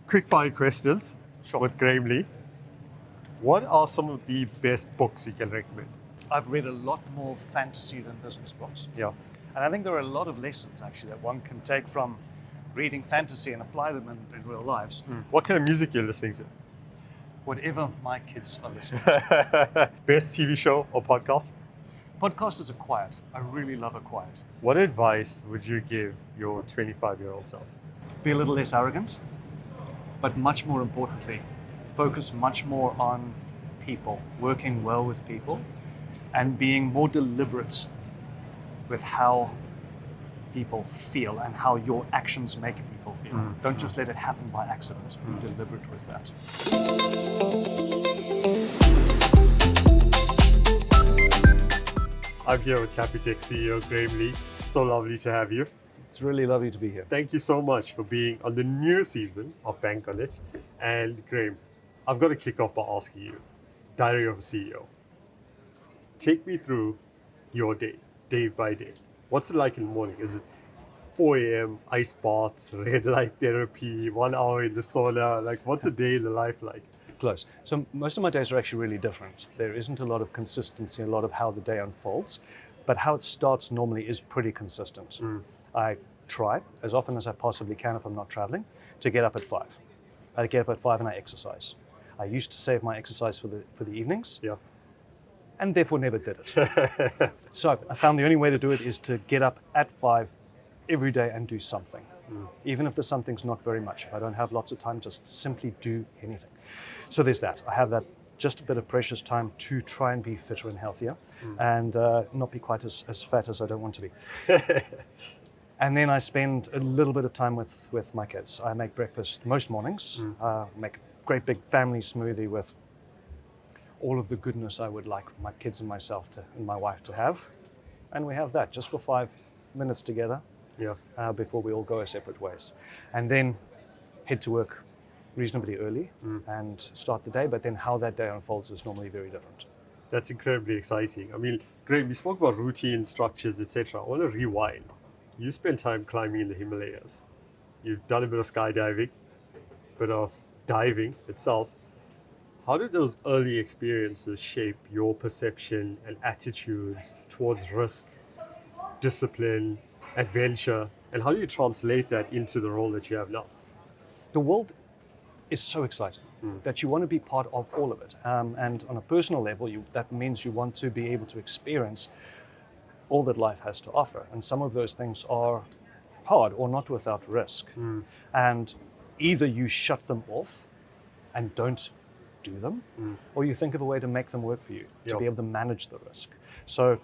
Quickfire questions Sure. with Graham Lee. What are some of the best books you can recommend? I've read a lot more fantasy than business books. Yeah. And I think there are a lot of lessons actually that one can take from reading fantasy and apply them in real lives. What kind of music you're listening to? Whatever my kids are listening to. Best TV show or podcast? Podcasters are quiet. I really love a quiet. What advice would you give your 25-year-old self? Be a little less arrogant, but much more importantly, focus much more on people, working well with people, and being more deliberate with how people feel and how your actions make people feel. Don't just let it happen by accident. Be deliberate with that. I'm here with Capitec CEO Graham Lee. So lovely to have you. It's really lovely to be here. Thank you so much for being on the new season of Bank on It. And Graham, I've got to kick off by asking you, Diary of a CEO. Take me through your day by day. What's it like in the morning? Is it 4 a.m., ice baths, red light therapy, 1 hour in the sauna? Like, what's a day in the life like? Close. So most of my days are actually really different. There isn't a lot of consistency, a lot of how the day unfolds, but how it starts normally is pretty consistent. I try, as often as I possibly can if I'm not traveling, to get up at 5. I get up at 5 and I exercise. I used to save my exercise for the evenings. Yeah. And therefore never did it. So I found the only way to do it is to get up at 5 every day and do something. Even if the something's not very much. If I don't have lots of time, just simply do anything. So there's that. I have that just a bit of precious time to try and be fitter and healthier and not be quite as fat as I don't want to be. And then I spend a little bit of time with my kids. I make breakfast most mornings, make a great big family smoothie with all of the goodness I would like my kids and myself and my wife to have. And we have that just for 5 minutes together before we all go our separate ways. And then head to work reasonably early and start the day, but then how that day unfolds is normally very different. That's incredibly exciting. I mean, Graham, you spoke about routine, structures, etc. I want to rewind. You spent time climbing in the Himalayas. You've done a bit of skydiving, a bit of diving itself. How did those early experiences shape your perception and attitudes towards risk, discipline, adventure, and how do you translate that into the role that you have now? The world is so exciting that you want to be part of all of it. And on a personal level, that means you want to be able to experience all that life has to offer. And some of those things are hard or not without risk. And either you shut them off and don't do them, or you think of a way to make them work for you, to be able to manage the risk. So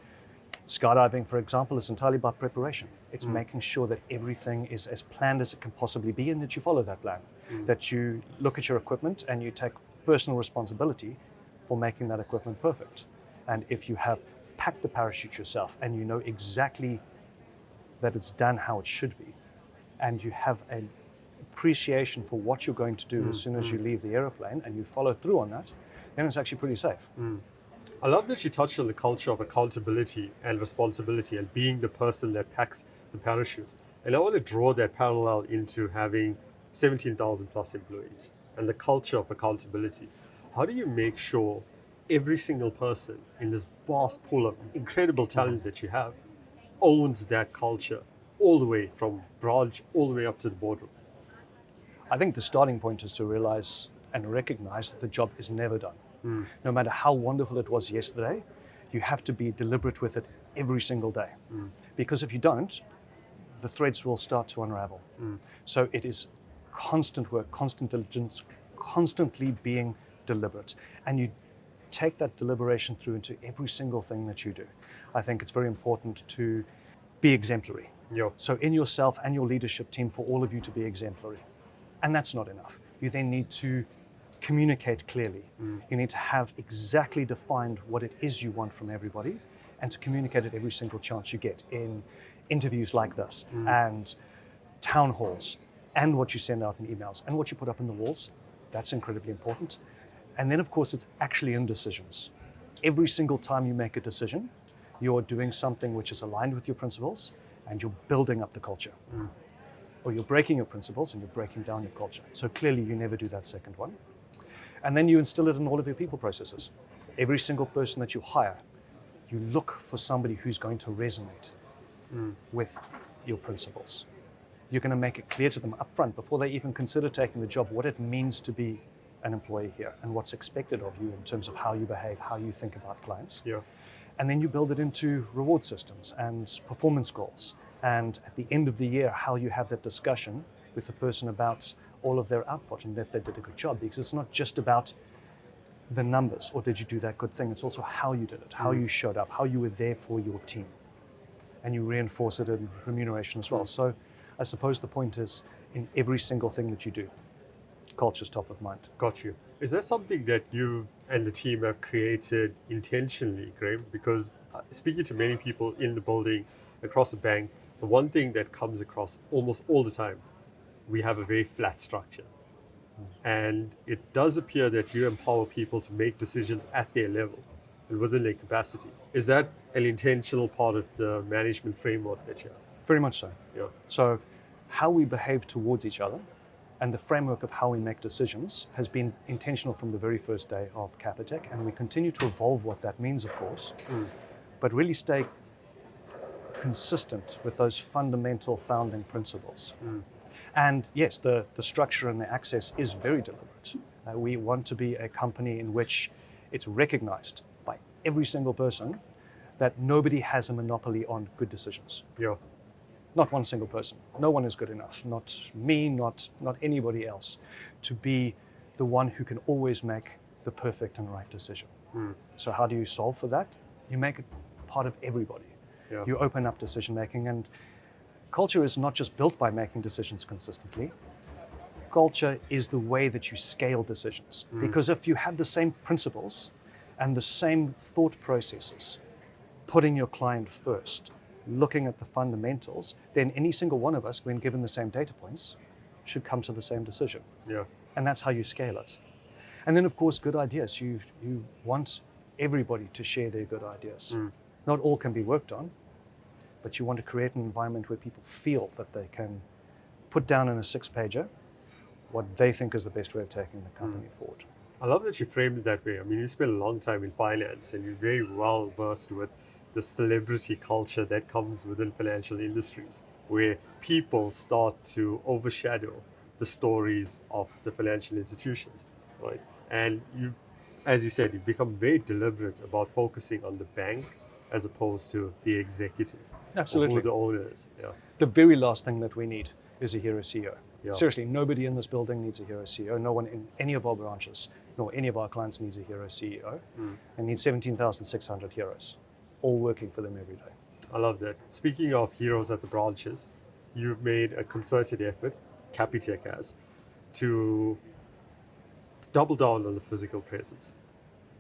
skydiving, for example, is entirely about preparation. It's making sure that everything is as planned as it can possibly be and that you follow that plan, that you look at your equipment and you take personal responsibility for making that equipment perfect. And if you have packed the parachute yourself and you know exactly that it's done how it should be, and you have an appreciation for what you're going to do as soon as you leave the aeroplane and you follow through on that, then it's actually pretty safe. I love that you touched on the culture of accountability and responsibility and being the person that packs the parachute. And I want to draw that parallel into having 17,000 plus employees and the culture of accountability. How do you make sure every single person in this vast pool of incredible talent that you have owns that culture all the way from branch all the way up to the boardroom? I think the starting point is to realize and recognize that the job is never done. No matter how wonderful it was yesterday, you have to be deliberate with it every single day. Because if you don't, the threads will start to unravel. So it is constant work, constant diligence, constantly being deliberate. And you take that deliberation through into every single thing that you do. I think it's very important to be exemplary. So in yourself and your leadership team, for all of you to be exemplary. And that's not enough. You then need to communicate clearly. You need to have exactly defined what it is you want from everybody and to communicate it every single chance you get in interviews like this and town halls and what you send out in emails and what you put up in the walls. That's incredibly important. And then, of course, it's actually in decisions. Every single time you make a decision, you're doing something which is aligned with your principles and you're building up the culture. or you're breaking your principles and you're breaking down your culture. So clearly you never do that second one. And then you instill it in all of your people processes. Every single person that you hire, you look for somebody who's going to resonate with your principles. You're going to make it clear to them up front before they even consider taking the job what it means to be an employee here and what's expected of you in terms of how you behave, how you think about clients. Yeah. And then you build it into reward systems and performance goals. And at the end of the year, how you have that discussion with the person about all of their output and if they did a good job. Because it's not just about the numbers or did you do that good thing. It's also how you did it, how you showed up, how you were there for your team. And you reinforce it in remuneration as well. So I suppose the point is in every single thing that you do, culture's top of mind. Got you. Is that something that you and the team have created intentionally, Graham? Because speaking to many people in the building, across the bank, the one thing that comes across almost all the time, we have a very flat structure. And it does appear that you empower people to make decisions at their level and within their capacity. Is that an intentional part of the management framework that you have? Very much so. Yeah. So how we behave towards each other and the framework of how we make decisions has been intentional from the very first day of Capitec, and we continue to evolve what that means, of course, but really stay consistent with those fundamental founding principles. And yes, the structure and the access is very deliberate. We want to be a company in which it's recognized by every single person that nobody has a monopoly on good decisions. Yeah. Not one single person. No one is good enough. Not me, not anybody else, to be the one who can always make the perfect and right decision. So how do you solve for that? You make it part of everybody. Yeah. You open up decision making, and culture is not just built by making decisions consistently. Culture is the way that you scale decisions. Because if you have the same principles and the same thought processes, putting your client first, looking at the fundamentals, then any single one of us, when given the same data points, should come to the same decision. Yeah. And that's how you scale it. And then, of course, good ideas. You want everybody to share their good ideas. Not all can be worked on, but you want to create an environment where people feel that they can put down in a 6-pager what they think is the best way of taking the company forward. I love that you framed it that way. I mean, you spent a long time in finance and you're very well versed with the celebrity culture that comes within financial industries, where people start to overshadow the stories of the financial institutions, right? And you, as you said, you've become very deliberate about focusing on the bank as opposed to the executive. Absolutely. Or who the owner is. Yeah. The very last thing that we need is a hero CEO. Yeah. Seriously, nobody in this building needs a hero CEO. No one in any of our branches, nor any of our clients needs a hero CEO. And needs 17,600 heroes, all working for them every day. I love that. Speaking of heroes at the branches, you've made a concerted effort, Capitec has, to double down on the physical presence,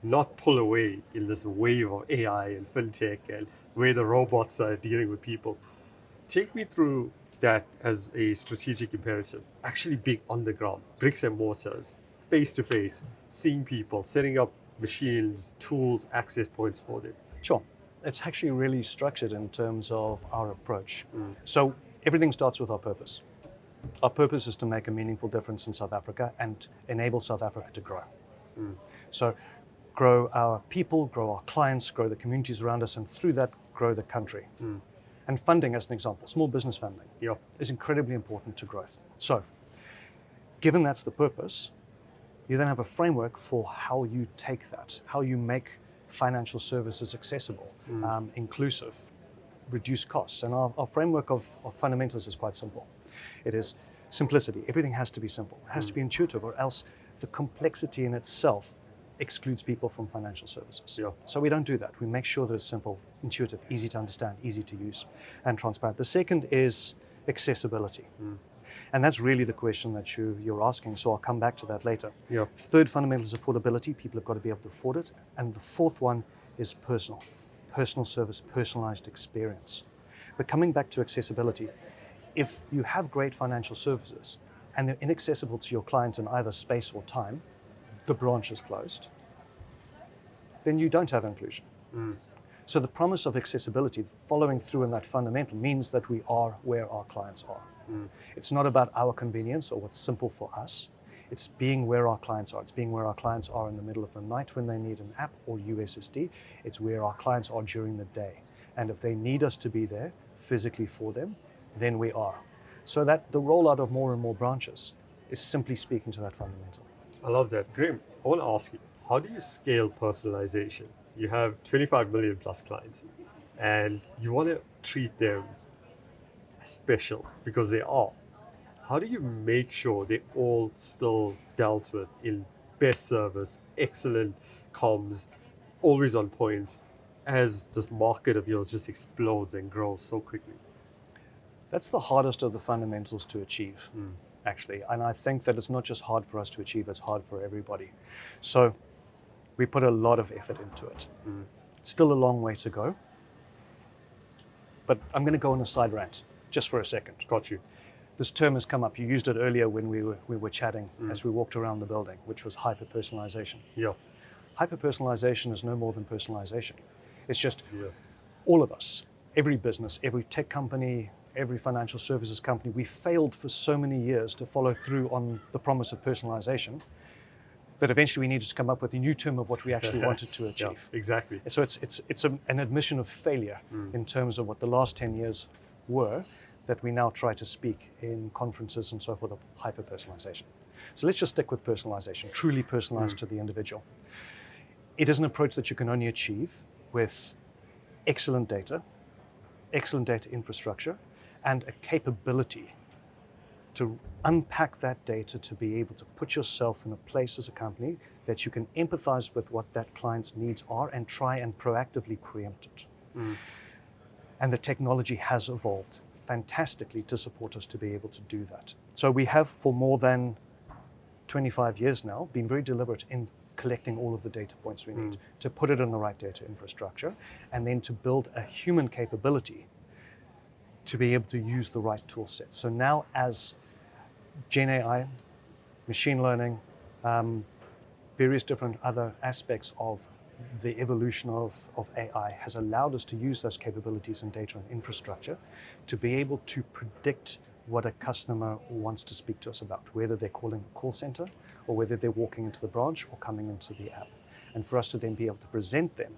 not pull away in this wave of AI and fintech and where the robots are dealing with people. Take me through that as a strategic imperative, actually being on the ground, bricks and mortars, face to face, seeing people, setting up machines, tools, access points for them. Sure. It's actually really structured in terms of our approach. So everything starts with our purpose. Our purpose is to make a meaningful difference in South Africa and enable South Africa to grow. So grow our people, grow our clients, grow the communities around us, and through that, grow the country. And funding, as an example, small business funding, is incredibly important to growth. So given that's the purpose, you then have a framework for how you take that, how you make financial services accessible, inclusive, reduce costs. And our framework of fundamentals is quite simple. It is simplicity. Everything has to be simple. It has to be intuitive, or else the complexity in itself excludes people from financial services. So we don't do that. We make sure that it's simple, intuitive, easy to understand, easy to use, and transparent. The second is accessibility. And that's really the question that you're asking, so I'll come back to that later. Third fundamental is affordability. People have got to be able to afford it. And the fourth one is personal service, personalized experience. But coming back to accessibility, if you have great financial services and they're inaccessible to your clients in either space or time, the branch is closed, then you don't have inclusion. So the promise of accessibility, following through in that fundamental, means that we are where our clients are. It's not about our convenience or what's simple for us. It's being where our clients are. It's being where our clients are in the middle of the night when they need an app or USSD. It's where our clients are during the day. And if they need us to be there physically for them, then we are. So that the rollout of more and more branches is simply speaking to that fundamental. I love that. Graham, I want to ask you, how do you scale personalization? You have 25 million plus clients and you want to treat them special because they are. How do you make sure they're all still dealt with in best service, excellent comms, always on point, as this market of yours just explodes and grows so quickly? That's the hardest of the fundamentals to achieve, actually. And I think that it's not just hard for us to achieve, it's hard for everybody. So we put a lot of effort into it. Still a long way to go. But I'm going to go on a side rant just for a second. Got you. This term has come up. You used it earlier when we were chatting as we walked around the building, which was hyper-personalization. Yeah. Hyper-personalization is no more than personalization. It's just all of us, every business, every tech company, every financial services company, we failed for so many years to follow through on the promise of personalization that eventually we needed to come up with a new term of what we actually wanted to achieve. Yeah, exactly. So it's an admission of failure in terms of what the last 10 years were, that we now try to speak in conferences and so forth of hyper-personalization. So let's just stick with personalization, truly personalized to the individual. It is an approach that you can only achieve with excellent data infrastructure, and a capability to unpack that data to be able to put yourself in a place as a company that you can empathize with what that client's needs are and try and proactively preempt it. And the technology has evolved fantastically to support us to be able to do that. So we have for more than 25 years now been very deliberate in collecting all of the data points we need to put it in the right data infrastructure and then to build a human capability to be able to use the right tool sets. So now as Gen AI, machine learning, various different other aspects of the evolution of AI has allowed us to use those capabilities in data and infrastructure to be able to predict what a customer wants to speak to us about, whether they're calling a call center or whether they're walking into the branch or coming into the app. And for us to then be able to present them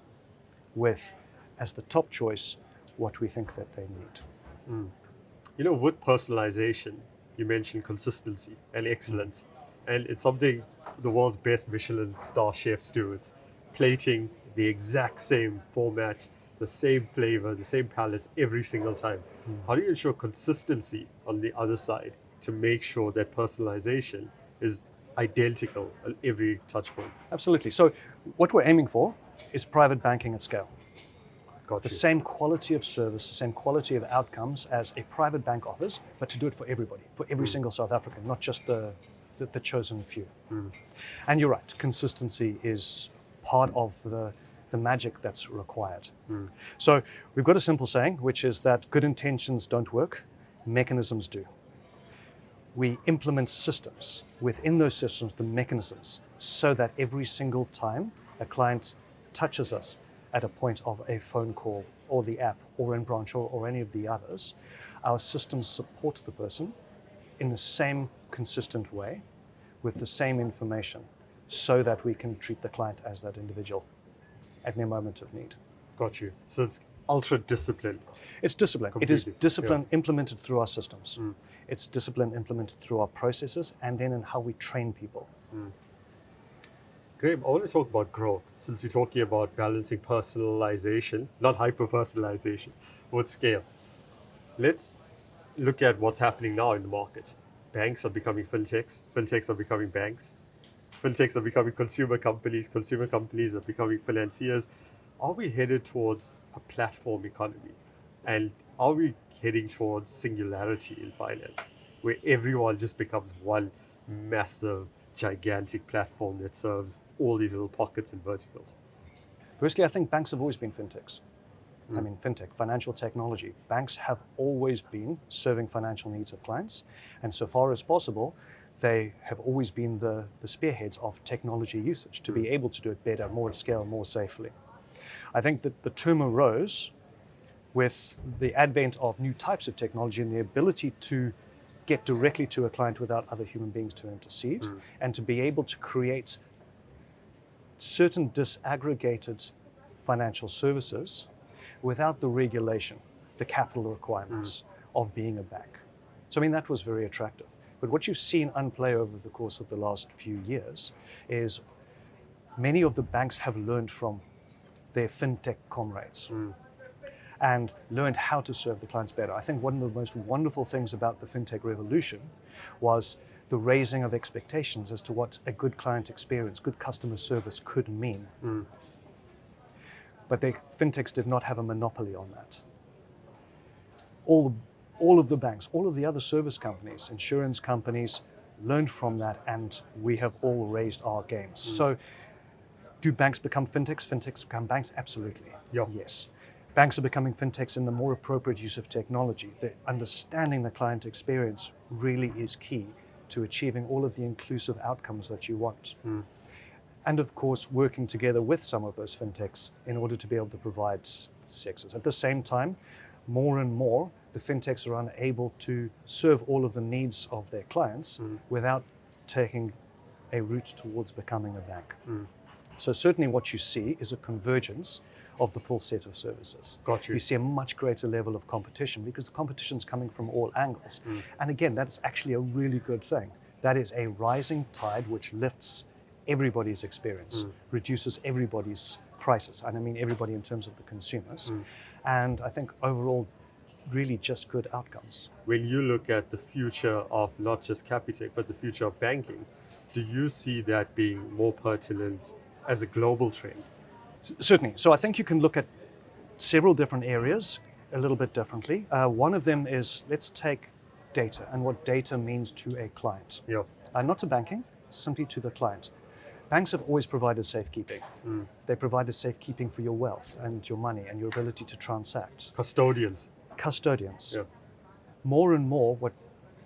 with, as the top choice, what we think that they need. You know, with personalization, you mentioned consistency and excellence. And it's something the world's best Michelin star chefs do. It's plating the exact same format, the same flavor, the same palettes every single time. How do you ensure consistency on the other side to make sure that personalization is identical at every touch point? Absolutely. So what we're aiming for is private banking at scale. Got The you. same quality of service, the same quality of outcomes as a private bank offers, but to do it for everybody, for every single South African, not just the chosen few. And you're right, consistency is part of the magic that's required. So we've got a simple saying, which is that good intentions don't work, mechanisms do. We implement systems, within those systems, the mechanisms, so that every single time a client touches us at a point of a phone call or the app or in branch or any of the others, our systems support the person in the same consistent way with the same information so that we can treat the client as that individual at their moment of need. Got you. So it's ultra disciplined. It's discipline. It is Completely. discipline implemented through our systems. It's discipline implemented through our processes and then in how we train people. Graham, I want to talk about growth since we're talking about balancing personalization, not hyper-personalization, with scale. Let's look at what's happening now in the market. Banks are becoming fintechs, fintechs are becoming banks, fintechs are becoming consumer companies are becoming financiers. Are we headed towards a platform economy? And are we heading towards singularity in finance, where everyone just becomes one massive, gigantic platform that serves all these little pockets and verticals? Firstly, I think banks have always been fintechs. I mean, fintech, financial technology. Banks have always been serving financial needs of clients. And so far as possible, they have always been the spearheads of technology usage to be able to do it better, more at scale, more safely. I think that the term arose with the advent of new types of technology and the ability to get directly to a client without other human beings to intercede, and to be able to create certain disaggregated financial services without the regulation, the capital requirements of being a bank. So, I mean, that was very attractive. But what you've seen unplay over the course of the last few years is many of the banks have learned from their fintech comrades and learned how to serve the clients better. I think one of the most wonderful things about the fintech revolution was the raising of expectations as to what a good client experience, good customer service could mean. But the fintechs did not have a monopoly on that. All of the banks, all of the other service companies, insurance companies learned from that, and we have all raised our games. So do banks become fintechs? Fintechs become banks? Absolutely. Yeah. Yes. Banks are becoming fintechs in the more appropriate use of technology. The understanding the client experience really is key to achieving all of the inclusive outcomes that you want. And of course, working together with some of those fintechs in order to be able to provide services. At the same time, more and more, the fintechs are unable to serve all of the needs of their clients without taking a route towards becoming a bank. So certainly what you see is a convergence of the full set of services. Got you. You see a much greater level of competition because the competition is coming from all angles. And again, that's actually a really good thing. That is a rising tide which lifts everybody's experience, reduces everybody's prices, and I mean everybody in terms of the consumers. And I think overall, really just good outcomes. When you look at the future of not just Capitec, but the future of banking, do you see that being more pertinent as a global trend? Certainly. So I think you can look at several different areas a little bit differently. One of them is, let's take data and what data means to a client. Yeah. Not to banking, simply to the client. Banks have always provided safekeeping. They provided safekeeping for your wealth and your money and your ability to transact. Custodians. Custodians. Yeah. More and more, what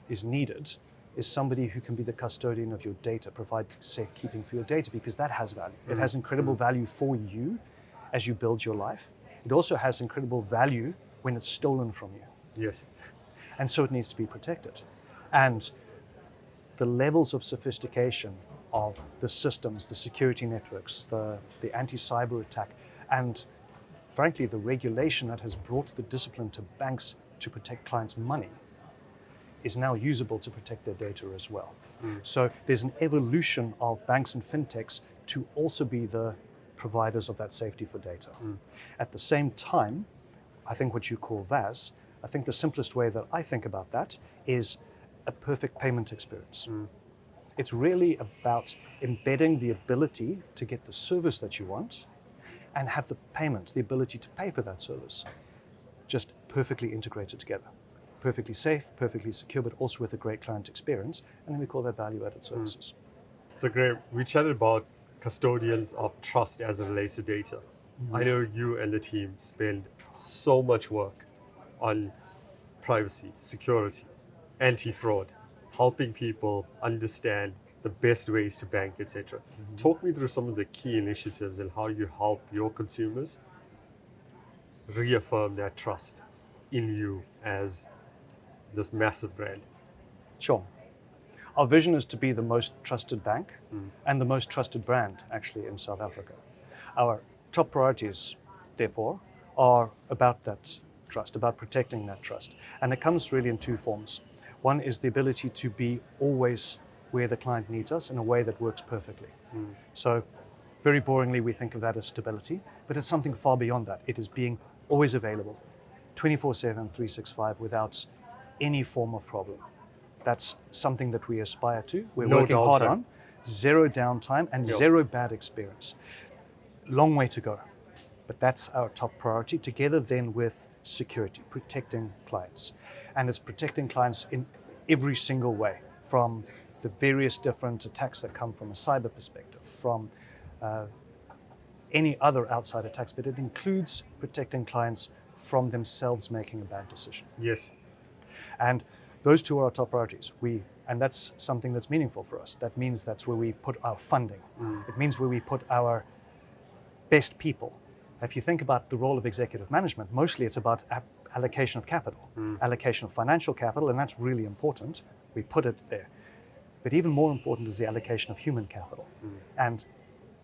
is needed is somebody who can be the custodian of your data, provide safekeeping for your data, because that has value. It has incredible value for you as you build your life. It also has incredible value when it's stolen from you. Yes. And so it needs to be protected. And the levels of sophistication of the systems, the security networks, the anti-cyber attack, and frankly, the regulation that has brought the discipline to banks to protect clients' money is now usable to protect their data as well. So there's an evolution of banks and fintechs to also be the providers of that safety for data. At the same time, I think what you call VAS, I think the simplest way that I think about that is a perfect payment experience. It's really about embedding the ability to get the service that you want and have the payment, the ability to pay for that service, just perfectly integrated together. Perfectly safe, perfectly secure, but also with a great client experience. And then we call that value-added services. So great. We chatted about custodians of trust as it relates to data. I know you and the team spend so much work on privacy, security, anti-fraud, helping people understand the best ways to bank, etc. Talk me through some of the key initiatives and how you help your consumers reaffirm that trust in you as this massive brand. Sure. Our vision is to be the most trusted bank and the most trusted brand, actually, in South Africa. Our top priorities, therefore, are about that trust, about protecting that trust. And it comes really in two forms. One is the ability to be always where the client needs us in a way that works perfectly. So very boringly, we think of that as stability, but it's something far beyond that. It is being always available, 24/7, 365, without any form of problem. That's something that we aspire to. We're No working hard downtime. on. Zero downtime and zero bad experience. Long way to go. But that's our top priority, together then with security, protecting clients. And it's protecting clients in every single way, from the various different attacks that come from a cyber perspective, from any other outside attacks, but it includes protecting clients from themselves making a bad decision. Yes. And those two are our top priorities. And that's something that's meaningful for us. That means that's where we put our funding. It means where we put our best people. If you think about the role of executive management, mostly it's about allocation of capital, allocation of financial capital, and that's really important. We put it there. But even more important is the allocation of human capital. And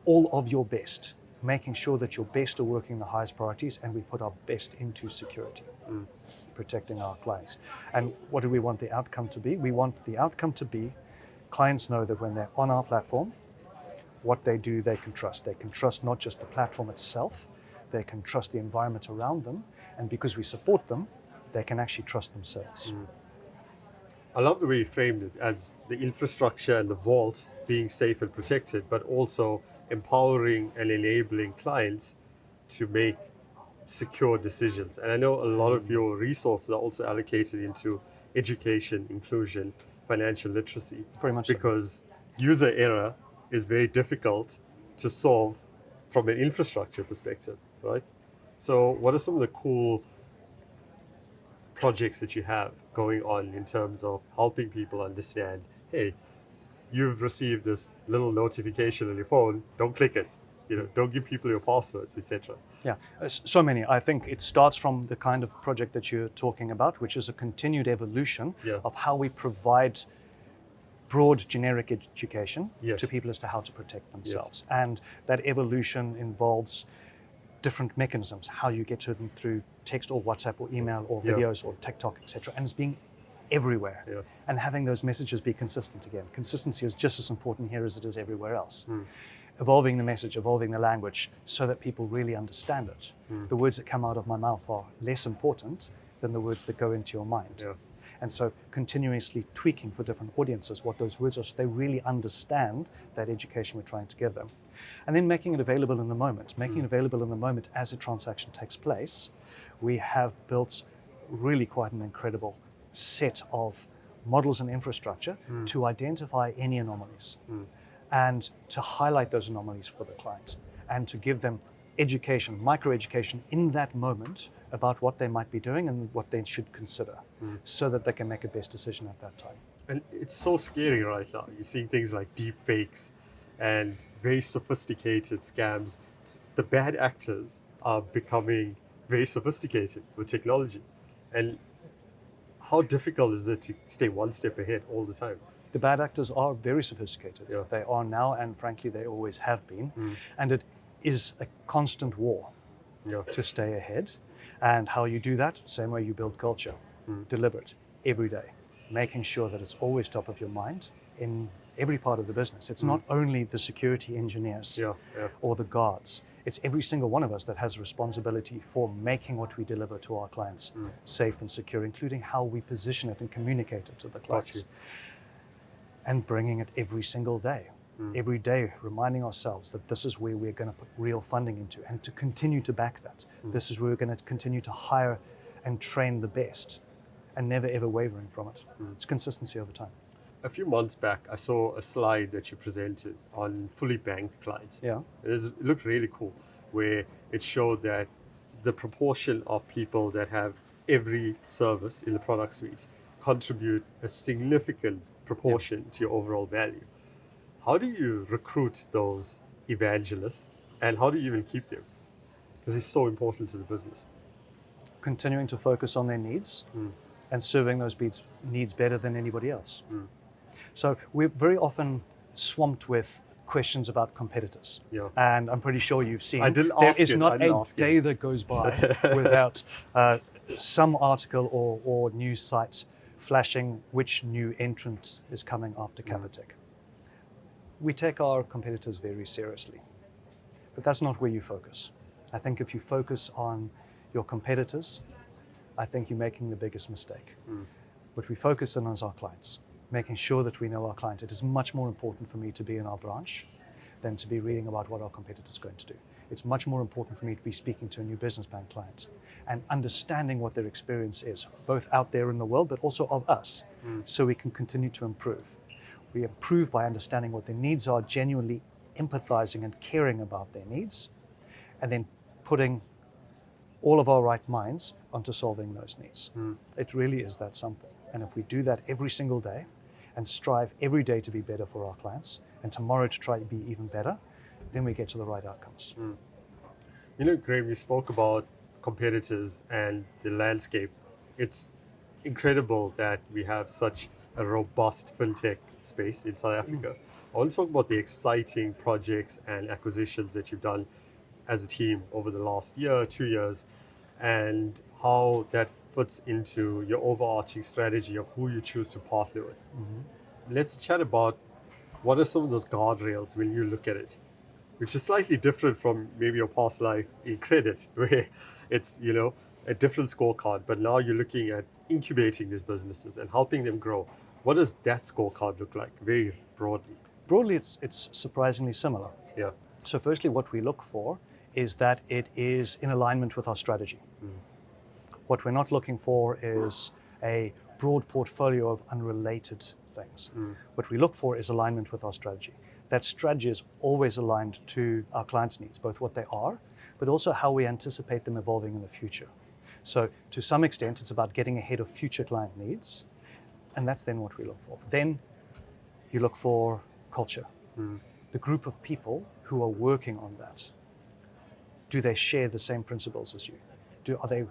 all of your best, making sure that your best are working the highest priorities, and we put our best into security, protecting our clients. And what do we want the outcome to be? We want the outcome to be clients know that when they're on our platform, what they do, they can trust. They can trust not just the platform itself, they can trust the environment around them, and because we support them, they can actually trust themselves. I love the way you framed it as the infrastructure and the vault being safe and protected, but also empowering and enabling clients to make secure decisions. And I know a lot of your resources are also allocated into education, inclusion, financial literacy. Very much so. Because user error is very difficult to solve from an infrastructure perspective, right? So what are some of the cool projects that you have going on in terms of helping people understand, hey, you've received this little notification on your phone, don't click it, don't give people your passwords, etc. Yeah, so many. I think it starts from the kind of project that you're talking about, which is a continued evolution of how we provide broad generic education to people as to how to protect themselves. And that evolution involves different mechanisms, how you get to them through text or WhatsApp or email or videos or TikTok, etc. And it's being everywhere. And having those messages be consistent again. Consistency is just as important here as it is everywhere else. Evolving the message, evolving the language so that people really understand it. The words that come out of my mouth are less important than the words that go into your mind. And so continuously tweaking for different audiences what those words are so they really understand that education we're trying to give them. And then making it available in the moment. Making it available in the moment as a transaction takes place. We have built really quite an incredible set of models and infrastructure to identify any anomalies and to highlight those anomalies for the client and to give them education, micro-education in that moment about what they might be doing and what they should consider so that they can make a best decision at that time. And it's so scary right now. You're seeing things like deep fakes and very sophisticated scams. The bad actors are becoming very sophisticated with technology. And how difficult is it to stay one step ahead all the time? The bad actors are very sophisticated. They are now, and frankly, they always have been. And it is a constant war to stay ahead. And how you do that, same way you build culture, deliberate, every day, making sure that it's always top of your mind in every part of the business. It's not only the security engineers or the guards. It's every single one of us that has a responsibility for making what we deliver to our clients safe and secure, including how we position it and communicate it to the clients. And bringing it every single day. Every day, reminding ourselves that this is where we're going to put real funding into and to continue to back that. This is where we're going to continue to hire and train the best and never ever wavering from it. It's consistency over time. A few months back, I saw a slide that you presented on fully banked clients. It looked really cool, where it showed that the proportion of people that have every service in the product suite contribute a significant proportion to your overall value. How do you recruit those evangelists and how do you even keep them? Because it's so important to the business. Continuing to focus on their needs and serving those needs better than anybody else. So we're very often swamped with questions about competitors. And I'm pretty sure you've seen there is not a day that goes by without some article or news site flashing which new entrant is coming after Capitec. We take our competitors very seriously, but that's not where you focus. I think if you focus on your competitors, I think you're making the biggest mistake. What we focus on is our clients, making sure that we know our client. It is much more important for me to be in our branch than to be reading about what our competitor's going to do. It's much more important for me to be speaking to a new business bank client and understanding what their experience is, both out there in the world, but also of us, so we can continue to improve. We improve by understanding what their needs are, genuinely empathizing and caring about their needs, and then putting all of our right minds onto solving those needs. It really is that simple. And if we do that every single day and strive every day to be better for our clients and tomorrow to try to be even better, then we get to the right outcomes. You know, Graham, you spoke about competitors and the landscape, it's incredible that we have such a robust fintech space in South Africa. I want to talk about the exciting projects and acquisitions that you've done as a team over the last year, 2 years, and how that fits into your overarching strategy of who you choose to partner with. Let's chat about what are some of those guardrails when you look at it, which is slightly different from maybe your past life in credit, where it's, a different scorecard, but now you're looking at incubating these businesses and helping them grow. What does that scorecard look like, very broadly? Broadly, it's surprisingly similar. Yeah. So firstly, what we look for is that it is in alignment with our strategy. What we're not looking for is a broad portfolio of unrelated things. What we look for is alignment with our strategy. That strategy is always aligned to our clients' needs, both what they are, but also how we anticipate them evolving in the future. So to some extent, it's about getting ahead of future client needs, and that's then what we look for. Then you look for culture, the group of people who are working on that. Do they share the same principles as you? Are they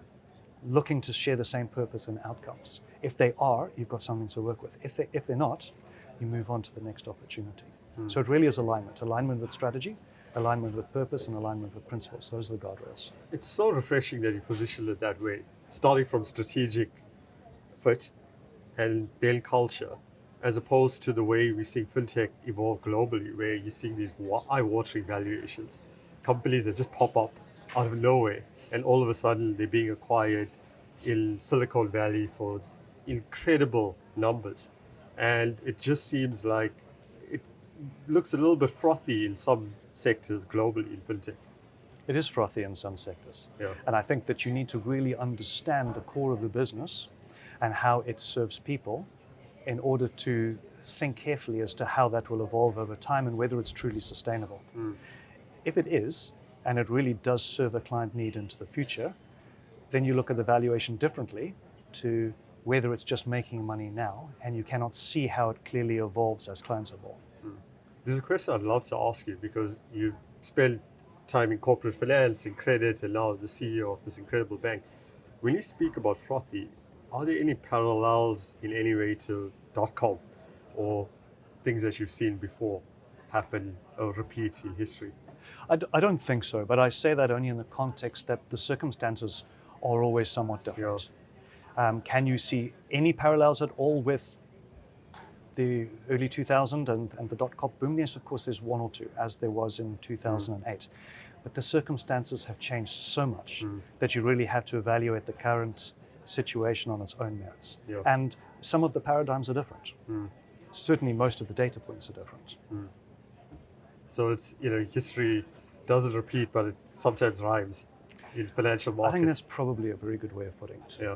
looking to share the same purpose and outcomes? If they are, you've got something to work with. If they're not, you move on to the next opportunity. So it really is alignment with strategy, alignment with purpose, and alignment with principles. Those are the guardrails. It's so refreshing that you position it that way, starting from strategic fit and then culture, as opposed to the way we see fintech evolve globally, where you're seeing these eye-watering valuations, companies that just pop up out of nowhere, and all of a sudden they're being acquired in Silicon Valley for incredible numbers. And it just seems like it looks a little bit frothy in some sectors globally in fintech. It is frothy in some sectors. Yeah. And I think that you need to really understand the core of the business and how it serves people in order to think carefully as to how that will evolve over time and whether it's truly sustainable. If it is, and it really does serve a client need into the future, then you look at the valuation differently to whether it's just making money now and you cannot see how it clearly evolves as clients evolve. There's a question I'd love to ask you, because you spent time in corporate finance and credit and now the CEO of this incredible bank. When you speak about frothy, are there any parallels in any way to .com or things that you've seen before happen or repeat in history? I don't think so, but I say that only in the context that the circumstances are always somewhat different. Can you see any parallels at all with the early 2000s and the .com boom? Yes, of course, there's one or two, as there was in 2008. But the circumstances have changed so much that you really have to evaluate the current situation on its own merits. And some of the paradigms are different. Certainly most of the data points are different. So it's, history doesn't repeat, but it sometimes rhymes in financial markets. I think that's probably a very good way of putting it. Yeah.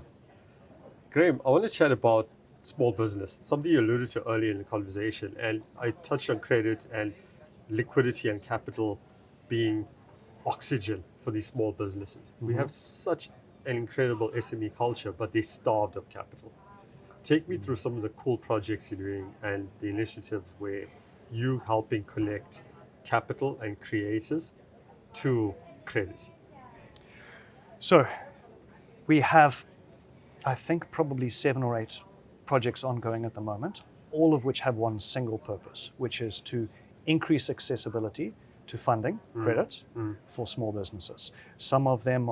Graham, I want to chat about small business, something you alluded to earlier in the conversation. And I touched on credit and liquidity and capital being oxygen for these small businesses. We have such an incredible SME culture, but they're starved of capital. Take me through some of the cool projects you're doing and the initiatives where you helping connect capital and creators to credit. So we have, I think, probably 7 or 8 projects ongoing at the moment, all of which have one single purpose, which is to increase accessibility to funding, credit, for small businesses. Some of them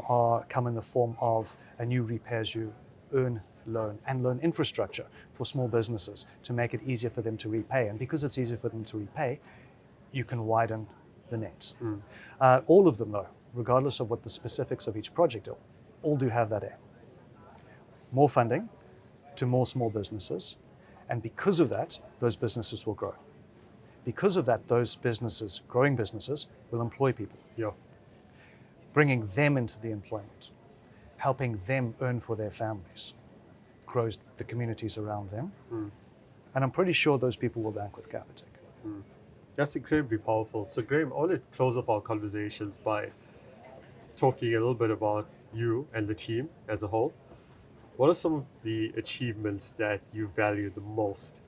come in the form of a new repay-as-you-earn loan and loan infrastructure for small businesses to make it easier for them to repay. And because it's easier for them to repay, you can widen the net. All of them, though, regardless of what the specifics of each project are, all do have that aim. More funding to more small businesses, and because of that, those businesses will grow. Because of that, those businesses, growing businesses, will employ people. Bringing them into the employment, helping them earn for their families, grows the communities around them. And I'm pretty sure those people will bank with Capitec. That's incredibly powerful. So Graham, I want to close off our conversations by talking a little bit about you and the team as a whole. What are some of the achievements that you value the most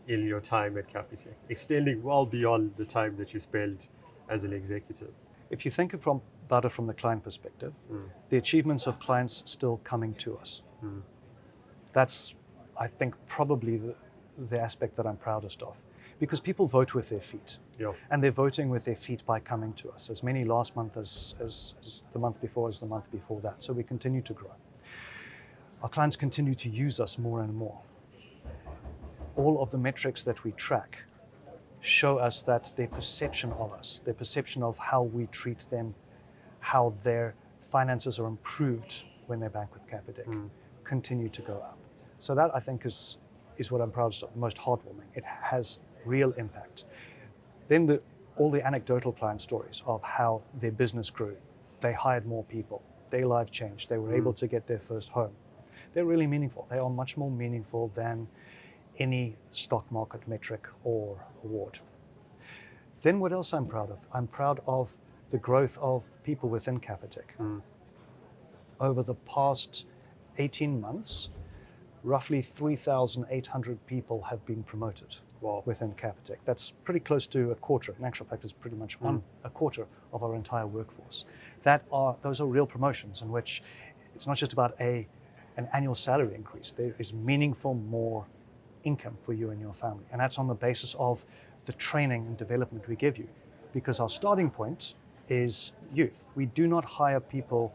in your time at Capitec, extending well beyond the time that you spent as an executive? If you think from about it from the client perspective, the achievements of clients still coming to us. That's, I think, probably the aspect that I'm proudest of. Because people vote with their feet. Yeah. And they're voting with their feet by coming to us, as many last month as the month before, as the month before that. So we continue to grow. Our clients continue to use us more and more. All of the metrics that we track show us that their perception of us, their perception of how we treat them, how their finances are improved when they bank with Capitec, continue to go up. So that, I think, is what I'm proudest of, the most heartwarming. It has real impact. Then all the anecdotal client stories of how their business grew. They hired more people. Their life changed. They were able to get their first home. They're really meaningful. They are much more meaningful than any stock market metric or award. Then what else I'm proud of? I'm proud of the growth of people within Capitec. Over the past 18 months, roughly 3,800 people have been promoted. Wow. Within Capitec. That's pretty close to a quarter. In actual fact, it's pretty much a quarter of our entire workforce. Those are real promotions in which it's not just about an annual salary increase. There is meaningful more income for you and your family. And that's on the basis of the training and development we give you. Because our starting point is youth. We do not hire people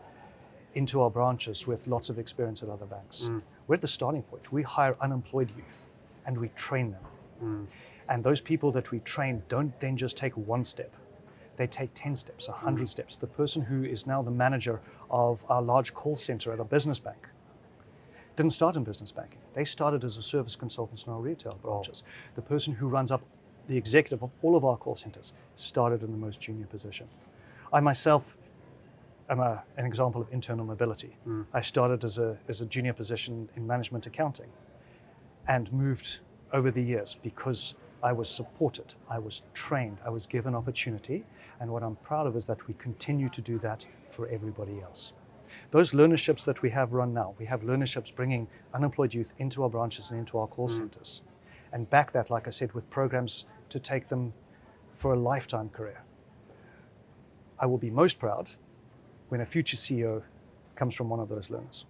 into our branches with lots of experience at other banks. We're at the starting point. We hire unemployed youth and we train them. And those people that we train don't then just take one step. They take 10 steps, 100 steps. The person who is now the manager of our large call center at our business bank didn't start in business banking. They started as a service consultant in our retail branches. The person who runs up the executive of all of our call centers started in the most junior position. I myself am an example of internal mobility. I started as a junior position in management accounting and moved over the years because I was supported, I was trained, I was given opportunity, and what I'm proud of is that we continue to do that for everybody else. Those learnerships that we have run now, we have learnerships bringing unemployed youth into our branches and into our call centers, and back that, like I said, with programs to take them for a lifetime career. I will be most proud when a future CEO comes from one of those learners.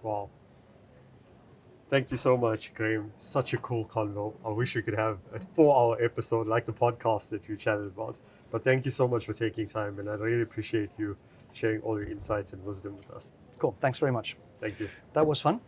Wow. Thank you so much, Graham. Such a cool convo. I wish we could have a 4-hour episode like the podcast that you chatted about. But thank you so much for taking time, and I really appreciate you sharing all your insights and wisdom with us. Cool. Thanks very much. Thank you. That was fun.